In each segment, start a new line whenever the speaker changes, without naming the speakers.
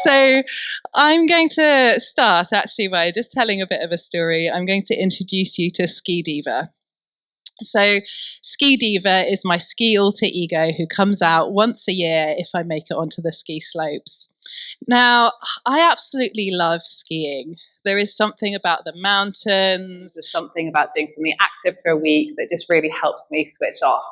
So I'm going to start actually by just telling a bit of a story. I'm going to introduce you to Ski Diva. So Ski Diva is my ski alter ego who comes out once a year if I make it onto the ski slopes. Now, I absolutely love skiing. There is something about the mountains, there's something about doing something active for a week that just really helps me switch off.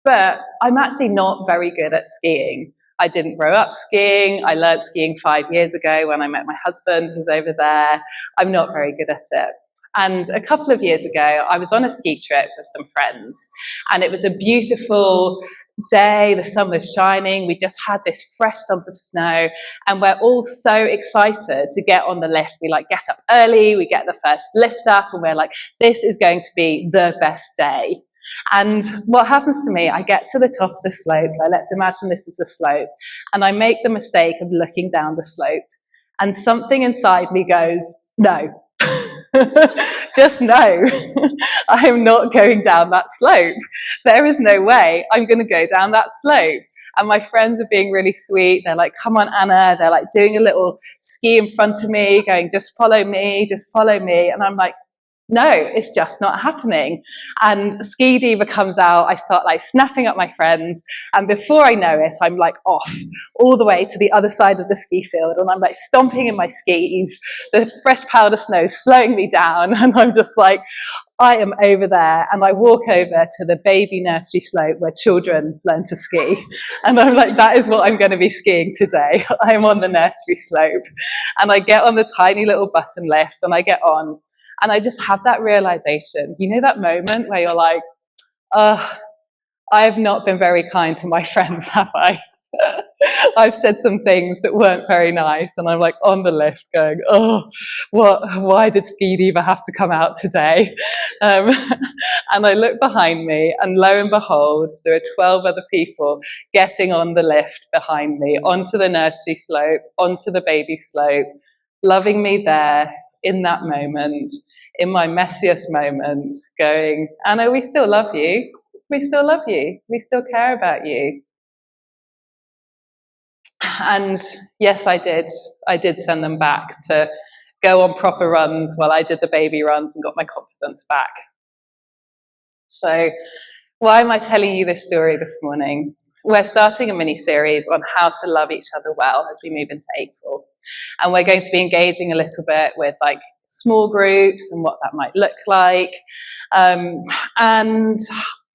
But I'm actually not very good at skiing. I didn't grow up skiing. I learned skiing 5 years ago when I met my husband who's over there. I'm not very good at it. And a couple of years ago, I was on a ski trip with some friends, and it was a beautiful day. The sun was shining. We just had this fresh dump of snow, and we're all so excited to get on the lift. We get up early, we get the first lift up, and we're like, this is going to be the best day. And what happens to me, I get to the top of the slope, let's imagine this is the slope, and I make the mistake of looking down the slope, and something inside me goes, no. Just no. I am not going down that slope. There is no way I'm going to go down that slope. And my friends are being really sweet. They're like, come on, Anna. They're like doing a little ski in front of me, going, just follow me, just follow me. And I'm like, no, it's just not happening. And Ski Diva comes out. I start snapping up my friends. And before I know it, I'm off all the way to the other side of the ski field. And I'm stomping in my skis. The fresh powder snow slowing me down. And I'm just I am over there. And I walk over to the baby nursery slope where children learn to ski. And I'm that is what I'm going to be skiing today. I'm on the nursery slope. And I get on the tiny little button lift and I get on. And I just have that realization, that moment where you're like, I have not been very kind to my friends, have I? I've said some things that weren't very nice, and I'm on the lift going, why did Ski Diva have to come out today? And I look behind me, and lo and behold, there are 12 other people getting on the lift behind me, onto the nursery slope, onto the baby slope, loving me there in that moment. In my messiest moment, going, Anna, we still love you. We still love you. We still care about you. And yes, I did. I did send them back to go on proper runs while I did the baby runs and got my confidence back. So why am I telling you this story this morning? We're starting a mini-series on how to love each other well as we move into April. And we're going to be engaging a little bit with small groups and what that might look like. And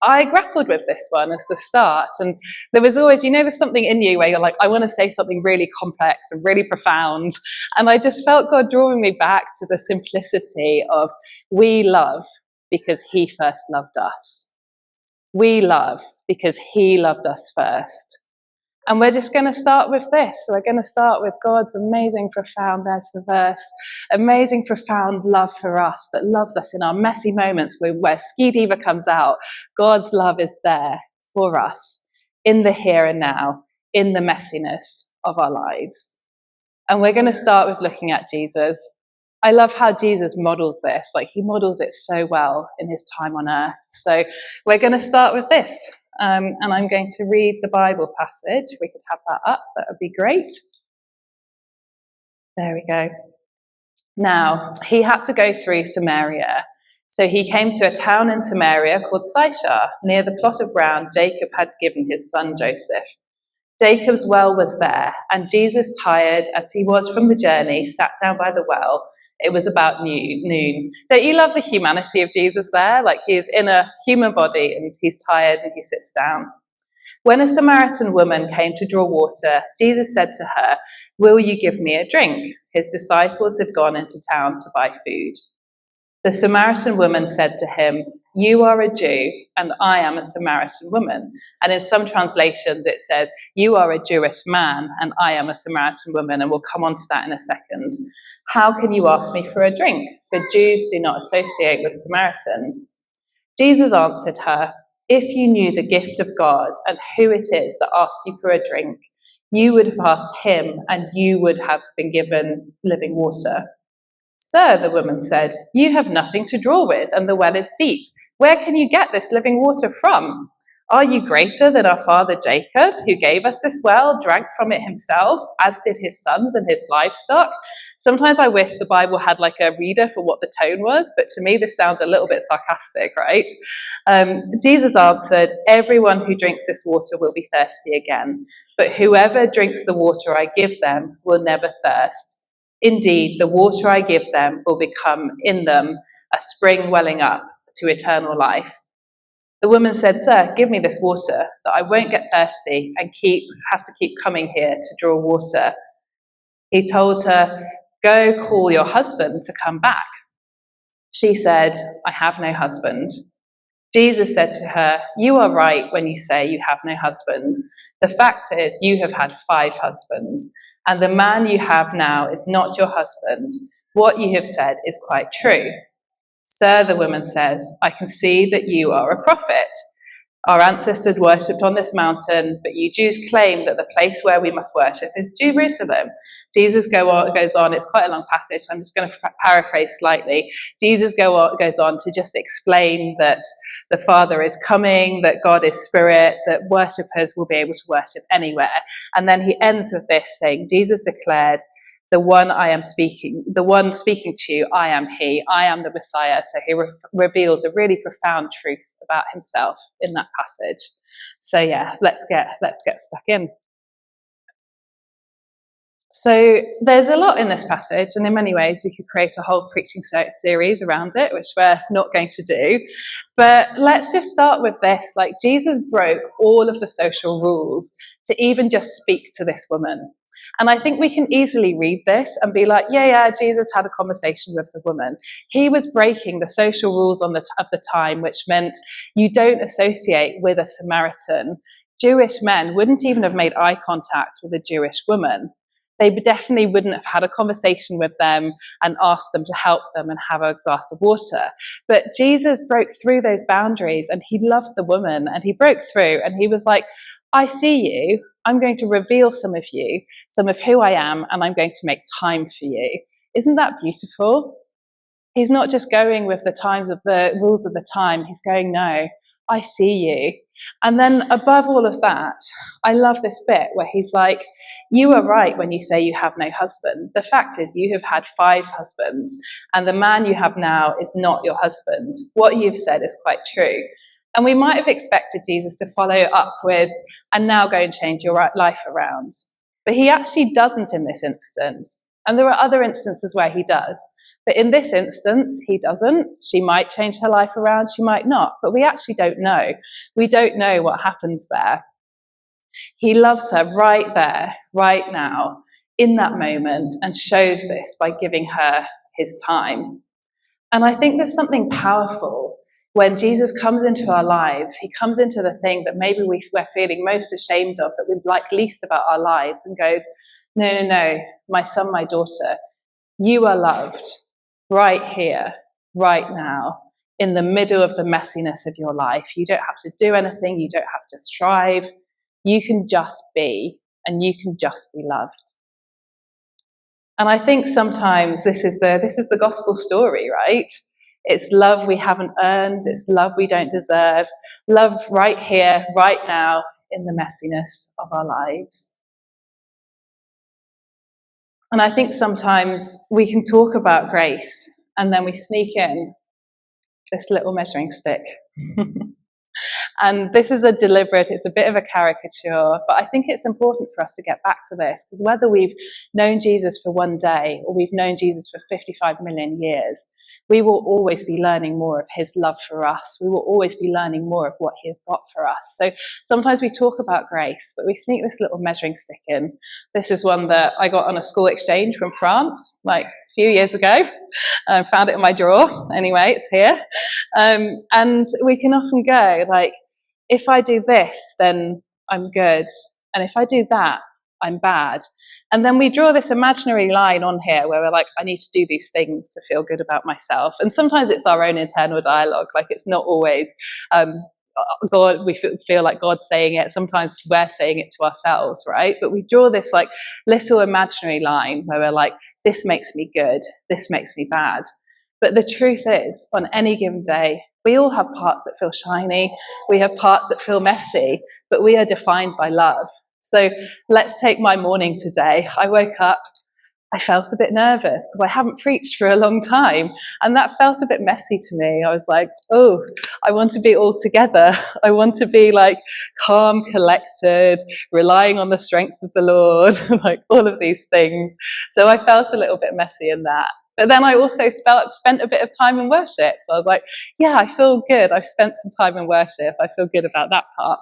I grappled with this one as the start. And there was always, there's something in you where you're I want to say something really complex and really profound. And I just felt God drawing me back to the simplicity of we love because He first loved us. We love because He loved us first. And we're just going to start with this. We're going to start with God's amazing, profound, there's the verse, amazing, profound love for us that loves us in our messy moments where Ski Diva comes out. God's love is there for us in the here and now, in the messiness of our lives. And we're going to start with looking at Jesus. I love how Jesus models this. He models it so well in His time on earth. So we're going to start with this. And I'm going to read the Bible passage. If we could have that up, that would be great. There we go. Now, He had to go through Samaria. So He came to a town in Samaria called Sychar, near the plot of ground Jacob had given his son Joseph. Jacob's well was there, and Jesus, tired as he was from the journey, sat down by the well. It was about noon. Don't you love the humanity of Jesus there? He is in a human body and he's tired and he sits down. When a Samaritan woman came to draw water, Jesus said to her, "Will you give me a drink?" His disciples had gone into town to buy food. The Samaritan woman said to him, "You are a Jew and I am a Samaritan woman." And in some translations it says, "You are a Jewish man and I am a Samaritan woman." And we'll come on to that in a second. "How can you ask me for a drink? For Jews do not associate with Samaritans." Jesus answered her, "If you knew the gift of God and who it is that asks you for a drink, you would have asked Him and you would have been given living water." "Sir," the woman said, "you have nothing to draw with and the well is deep. Where can you get this living water from?
Are you greater than our father Jacob, who gave us this well, drank from it himself, as did his sons and his livestock? Sometimes I wish the Bible had like a reader for what the tone was, but to me this sounds a little bit sarcastic, right? Jesus answered, everyone who drinks this water will be thirsty again, but whoever drinks the water I give them will never thirst. Indeed, the water I give them will become in them a spring welling up to eternal life. The woman said, Sir, give me this water, that I won't get thirsty and have to keep coming here to draw water. He told her, Go call your husband to come back. She said, I have no husband. Jesus said to her, You are right when you say you have no husband. The fact is, you have had 5 husbands, and the man you have now is not your husband. What you have said is quite true. Sir, the woman says, I can see that you are a prophet. Our ancestors worshipped on this mountain, but you Jews claim that the place where we must worship is Jerusalem. Jesus goes on, it's quite a long passage, I'm just going to paraphrase slightly. Jesus goes on to just explain that the Father is coming, that God is spirit, that worshippers will be able to worship anywhere. And then he ends with this saying, Jesus declared, the one speaking to you, I am he, I am the Messiah. So he reveals a really profound truth about himself in that passage. So yeah, let's get stuck in. So there's a lot in this passage, and in many ways we could create a whole preaching series around it, which we're not going to do. But let's just start with this. Like, Jesus broke all of the social rules to even just speak to this woman. And I think we can easily read this and be like, yeah, Jesus had a conversation with the woman. He was breaking the social rules of the time, which meant you don't associate with a Samaritan. Jewish men wouldn't even have made eye contact with a Jewish woman. They definitely wouldn't have had a conversation with them and asked them to help them and have a glass of water. But Jesus broke through those boundaries, and he loved the woman, and he broke through, and he was like, I see you. I'm going to reveal some of you, some of who I am, and I'm going to make time for you. Isn't that beautiful? He's not just going with the rules of the time. He's going, no, I see you. And then above all of that, I love this bit where he's like, you are right when you say you have no husband. The fact is, you have had 5 husbands, and the man you have now is not your husband. What you've said is quite true. And we might have expected Jesus to follow up with, and now go and change your life around. But he actually doesn't in this instance. And there are other instances where he does. But in this instance, he doesn't. She might change her life around, she might not. But we actually don't know. We don't know what happens there. He loves her right there, right now, in that moment, and shows this by giving her his time. And I think there's something powerful when Jesus comes into our lives. He comes into the thing that maybe we're feeling most ashamed of, that we like least about our lives, and goes, no, my son, my daughter, you are loved right here, right now, in the middle of the messiness of your life. You don't have to do anything. You don't have to strive. You can just be, and you can just be loved. And I think sometimes this is the gospel story, right? It's love we haven't earned. It's love we don't deserve. Love right here, right now, in the messiness of our lives. And I think sometimes we can talk about grace, and then we sneak in this little measuring stick. And this is it's a bit of a caricature, but I think it's important for us to get back to this, because whether we've known Jesus for one day or we've known Jesus for 55 million years, we will always be learning more of his love for us. We will always be learning more of what he has got for us. So sometimes we talk about grace, but we sneak this little measuring stick in. This is one that I got on a school exchange from France, like a few years ago. I found it in my drawer. Anyway, it's here. And we can often go, like, if I do this, then I'm good. And if I do that, I'm bad. And then we draw this imaginary line on here where we're like, I need to do these things to feel good about myself. And sometimes it's our own internal dialogue. Like, it's not always God, we feel like God's saying it. Sometimes we're saying it to ourselves, right? But we draw this like little imaginary line where we're like, this makes me good, this makes me bad. But the truth is, on any given day, We all have parts that feel shiny. We have parts that feel messy, but we are defined by love. So let's take my morning today. I woke up, I felt a bit nervous because I haven't preached for a long time, and that felt a bit messy to me. I was like, oh, I want to be all together. I want to be like calm, collected, relying on the strength of the Lord, like all of these things. So I felt a little bit messy in that. But then I also spent a bit of time in worship. So I was like, yeah, I feel good. I've spent some time in worship. I feel good about that part.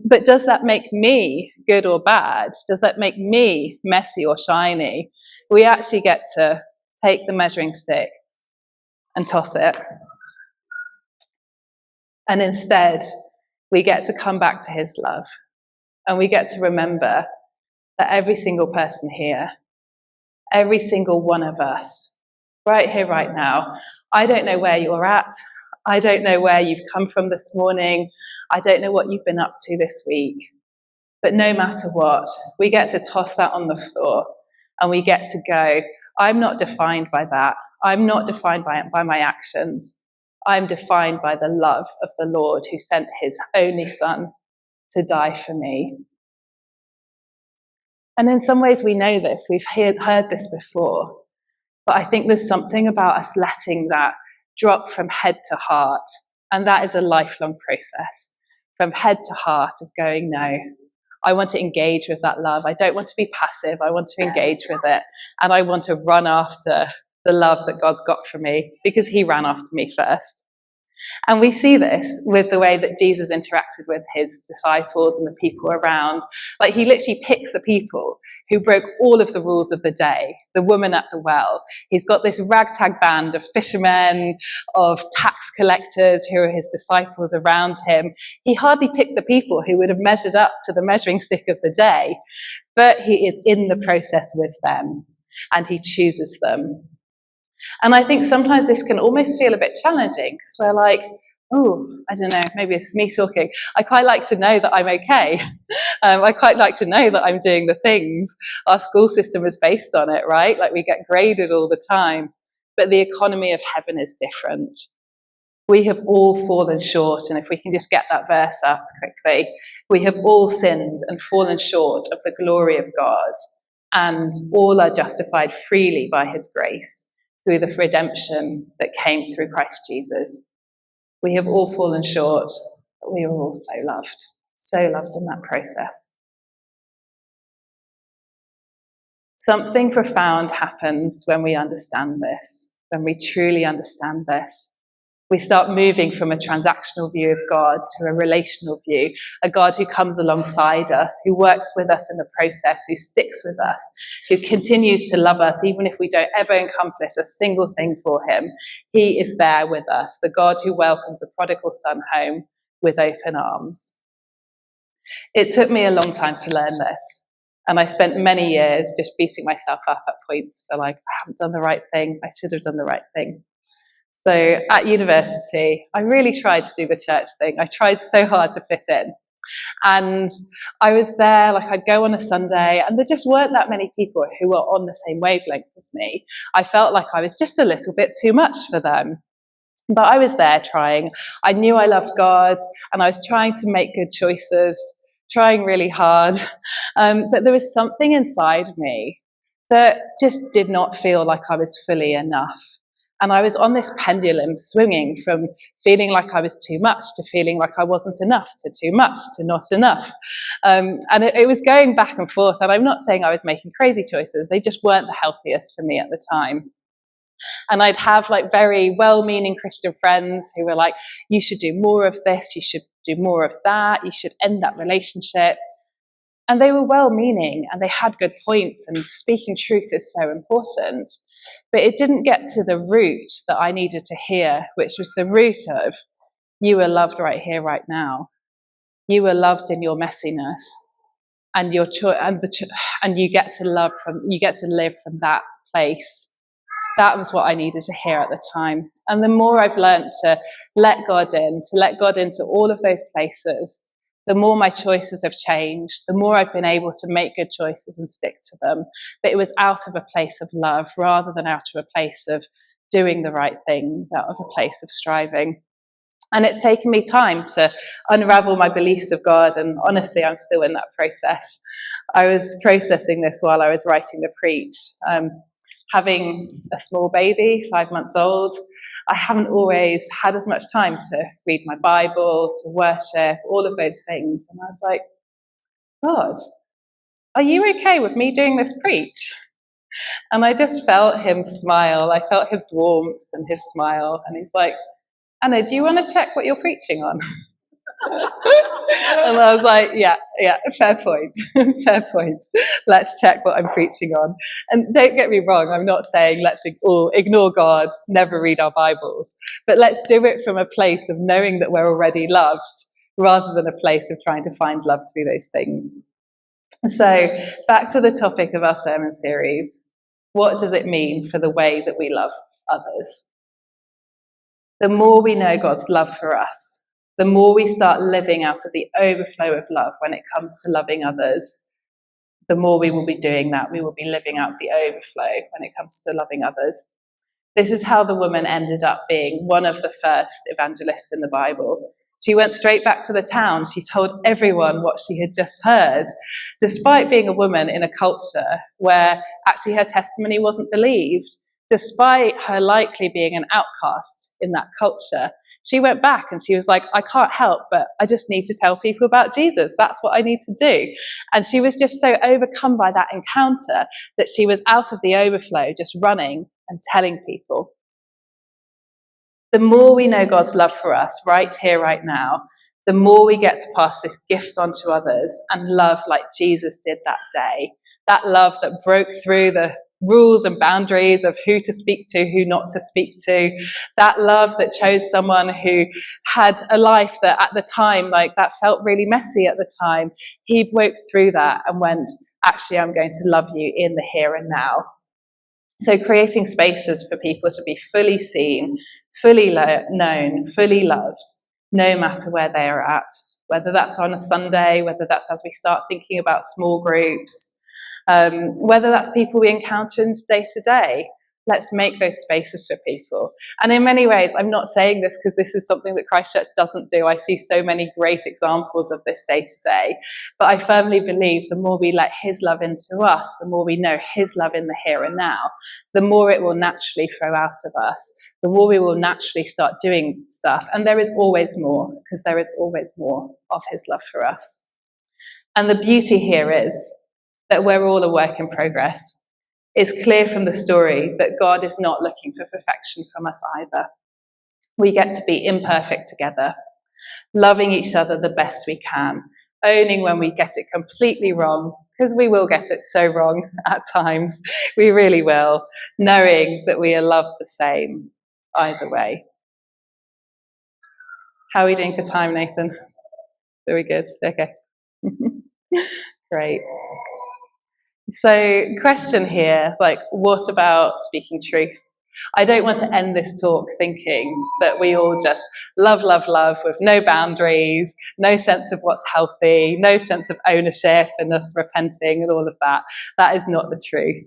But does that make me good or bad? Does that make me messy or shiny? We actually get to take the measuring stick and toss it. And instead, we get to come back to his love. And we get to remember that every single person here, every single one of us, right here, right now, I don't know where you're at. I don't know where you've come from this morning. I don't know what you've been up to this week. But no matter what, we get to toss that on the floor and we get to go, I'm not defined by that. I'm not defined by my actions. I'm defined by the love of the Lord who sent his only son to die for me. And in some ways we know this, we've heard this before, but I think there's something about us letting that drop from head to heart, and that is a lifelong process, from head to heart of going, no, I want to engage with that love. I don't want to be passive, I want to engage with it, and I want to run after the love that God's got for me, because he ran after me first. And we see this with the way that Jesus interacted with his disciples and the people around. Like, he literally picks the people who broke all of the rules of the day. The woman at the well. He's got this ragtag band of fishermen, of tax collectors who are his disciples around him. He hardly picked the people who would have measured up to the measuring stick of the day, but he is in the process with them and he chooses them. And I think sometimes this can almost feel a bit challenging because we're like, oh, I don't know, maybe it's me talking. I quite like to know that I'm okay. I quite like to know that I'm doing the things. Our school system is based on it, right? Like, we get graded all the time. But the economy of heaven is different. We have all fallen short, and if we can just get that verse up quickly, we have all sinned and fallen short of the glory of God, and all are justified freely by his grace, through the redemption that came through Christ Jesus. We have all fallen short, but we are all so loved in that process. Something profound happens when we understand this, when we truly understand this. We start moving from a transactional view of God to a relational view, a God who comes alongside us, who works with us in the process, who sticks with us, who continues to love us even if we don't ever accomplish a single thing for him. He is there with us, the God who welcomes the prodigal son home with open arms. It took me a long time to learn this, and I spent many years just beating myself up at points for like, I haven't done the right thing, I should have done the right thing. So at university, I really tried to do the church thing. I tried so hard to fit in. And I was there, like, I'd go on a Sunday, and there just weren't that many people who were on the same wavelength as me. I felt like I was just a little bit too much for them. But I was there trying. I knew I loved God, and I was trying to make good choices, trying really hard. But there was something inside me that just did not feel like I was fully enough. And I was on this pendulum swinging from feeling like I was too much to feeling like I wasn't enough to too much to not enough. And it was going back and forth. And I'm not saying I was making crazy choices. They just weren't the healthiest for me at the time. And I'd have like very well-meaning Christian friends who were like, you should do more of this, you should do more of that, you should end that relationship. And they were well-meaning and they had good points, and speaking truth is so important. But it didn't get to the root that I needed to hear, which was the root of, you are loved right here, right now. You are loved in your messiness, and and you get to live from that place. That was what I needed to hear at the time. And the more I've learned to let God into all of those places, the more my choices have changed, the more I've been able to make good choices and stick to them. But it was out of a place of love rather than out of a place of doing the right things, out of a place of striving. And it's taken me time to unravel my beliefs of God, and honestly, I'm still in that process. I was processing this while I was writing the preach. Having a small baby, 5 months old, I haven't always had as much time to read my Bible, to worship, all of those things. And I was like, God, are you okay with me doing this preach? And I just felt him smile. I felt his warmth and his smile. And he's like, Anna, do you want to check what you're preaching on? And I was like, yeah, fair point, fair point. Let's check what I'm preaching on. And don't get me wrong, I'm not saying let's all ignore God, never read our Bibles, but let's do it from a place of knowing that we're already loved, rather than a place of trying to find love through those things. So back to the topic of our sermon series. What does it mean for the way that we love others? The more we know God's love for us, the more we start living out of the overflow of love when it comes to loving others, the more we will be doing that. We will be living out the overflow when it comes to loving others. This is how the woman ended up being one of the first evangelists in the Bible. She went straight back to the town. She told everyone what she had just heard, despite being a woman in a culture where actually her testimony wasn't believed, despite her likely being an outcast in that culture. She went back and she was like, I can't help, but I just need to tell people about Jesus. That's what I need to do. And she was just so overcome by that encounter that she was out of the overflow, just running and telling people. The more we know God's love for us right here, right now, the more we get to pass this gift on to others and love like Jesus did that day. That love that broke through the rules and boundaries of who to speak to, who not to speak to. That love that chose someone who had a life that at the time, like that felt really messy at the time. He broke through that and went, actually, I'm going to love you in the here and now. So creating spaces for people to be fully seen, fully known, fully loved, no matter where they are at, whether that's on a Sunday, whether that's as we start thinking about small groups, whether that's people we encounter day to day. Let's make those spaces for people. And in many ways, I'm not saying this because this is something that ChristChurch doesn't do. I see so many great examples of this day to day. But I firmly believe the more we let his love into us, the more we know his love in the here and now, the more it will naturally flow out of us, the more we will naturally start doing stuff. And there is always more, because there is always more of his love for us. And the beauty here is that we're all a work in progress. It's clear from the story that God is not looking for perfection from us either. We get to be imperfect together, loving each other the best we can, owning when we get it completely wrong, because we will get it so wrong at times, we really will, knowing that we are loved the same either way. How are we doing for time, Nathan? Are we good? Okay. Great. So, question here, like, what about speaking truth? I don't want to end this talk thinking that we all just love, love, love with no boundaries, no sense of what's healthy, no sense of ownership and us repenting and all of that. That is not the truth.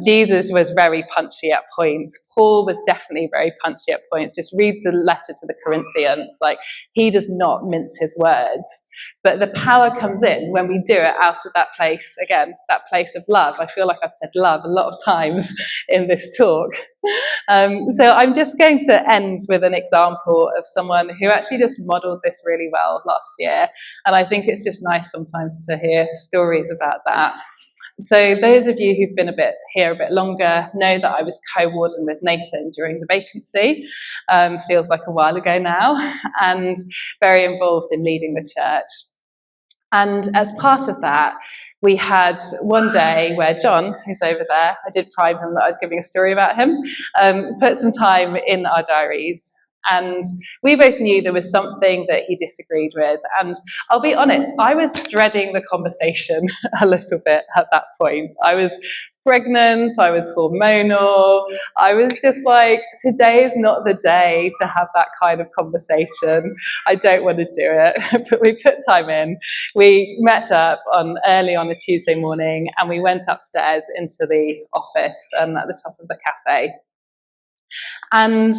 Jesus was very punchy at points. Paul was definitely very punchy at points. Just read the letter to the Corinthians. Like, he does not mince his words. But the power comes in when we do it out of that place, again, that place of love. I feel like I've said love a lot of times in this talk. So I'm just going to end with an example of someone who actually just modelled this really well last year. And I think it's just nice sometimes to hear stories about that. So those of you who've been a bit longer know that I was co-warden with Nathan during the vacancy. Feels like a while ago now, and very involved in leading the church. And as part of that, we had one day where John, who's over there, I did prime him that I was giving a story about him, put some time in our diaries. And we both knew there was something that he disagreed with. And I'll be honest, I was dreading the conversation a little bit at that point. I was pregnant, I was hormonal, I was just like, today is not the day to have that kind of conversation. I don't want to do it. But we put time in. We met up early on a Tuesday morning, and we went upstairs into the office at the top of the cafe. And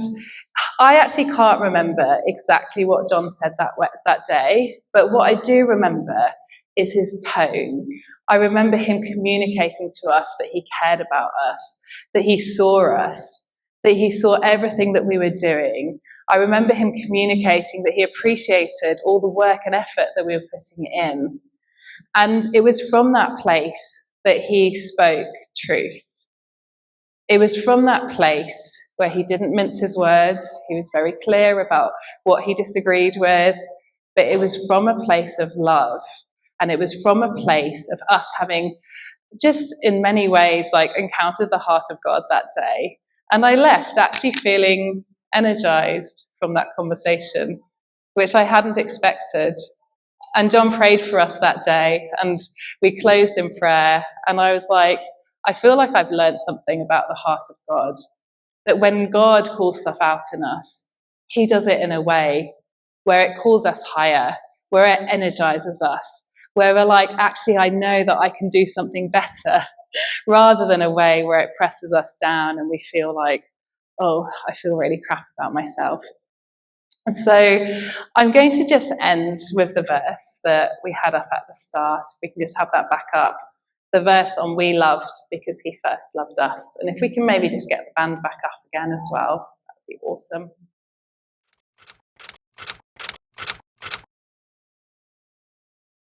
I actually can't remember exactly what John said that day, but what I do remember is his tone. I remember him communicating to us that he cared about us, that he saw us, that he saw everything that we were doing. I remember him communicating that he appreciated all the work and effort that we were putting in. And it was from that place that he spoke truth. It was from that place where he didn't mince his words. He was very clear about what he disagreed with, but it was from a place of love. And it was from a place of us having just in many ways like encountered the heart of God that day. And I left actually feeling energized from that conversation, which I hadn't expected. And John prayed for us that day, and we closed in prayer. And I was like, I feel like I've learned something about the heart of God. That when God calls stuff out in us, he does it in a way where it calls us higher, where it energizes us, where we're like, actually, I know that I can do something better, rather than a way where it presses us down and we feel like, oh, I feel really crap about myself. And so I'm going to just end with the verse that we had up at the start. If we can just have that back up. The verse on we loved because he first loved us. And if we can maybe just get the band back up again as well, that would be awesome.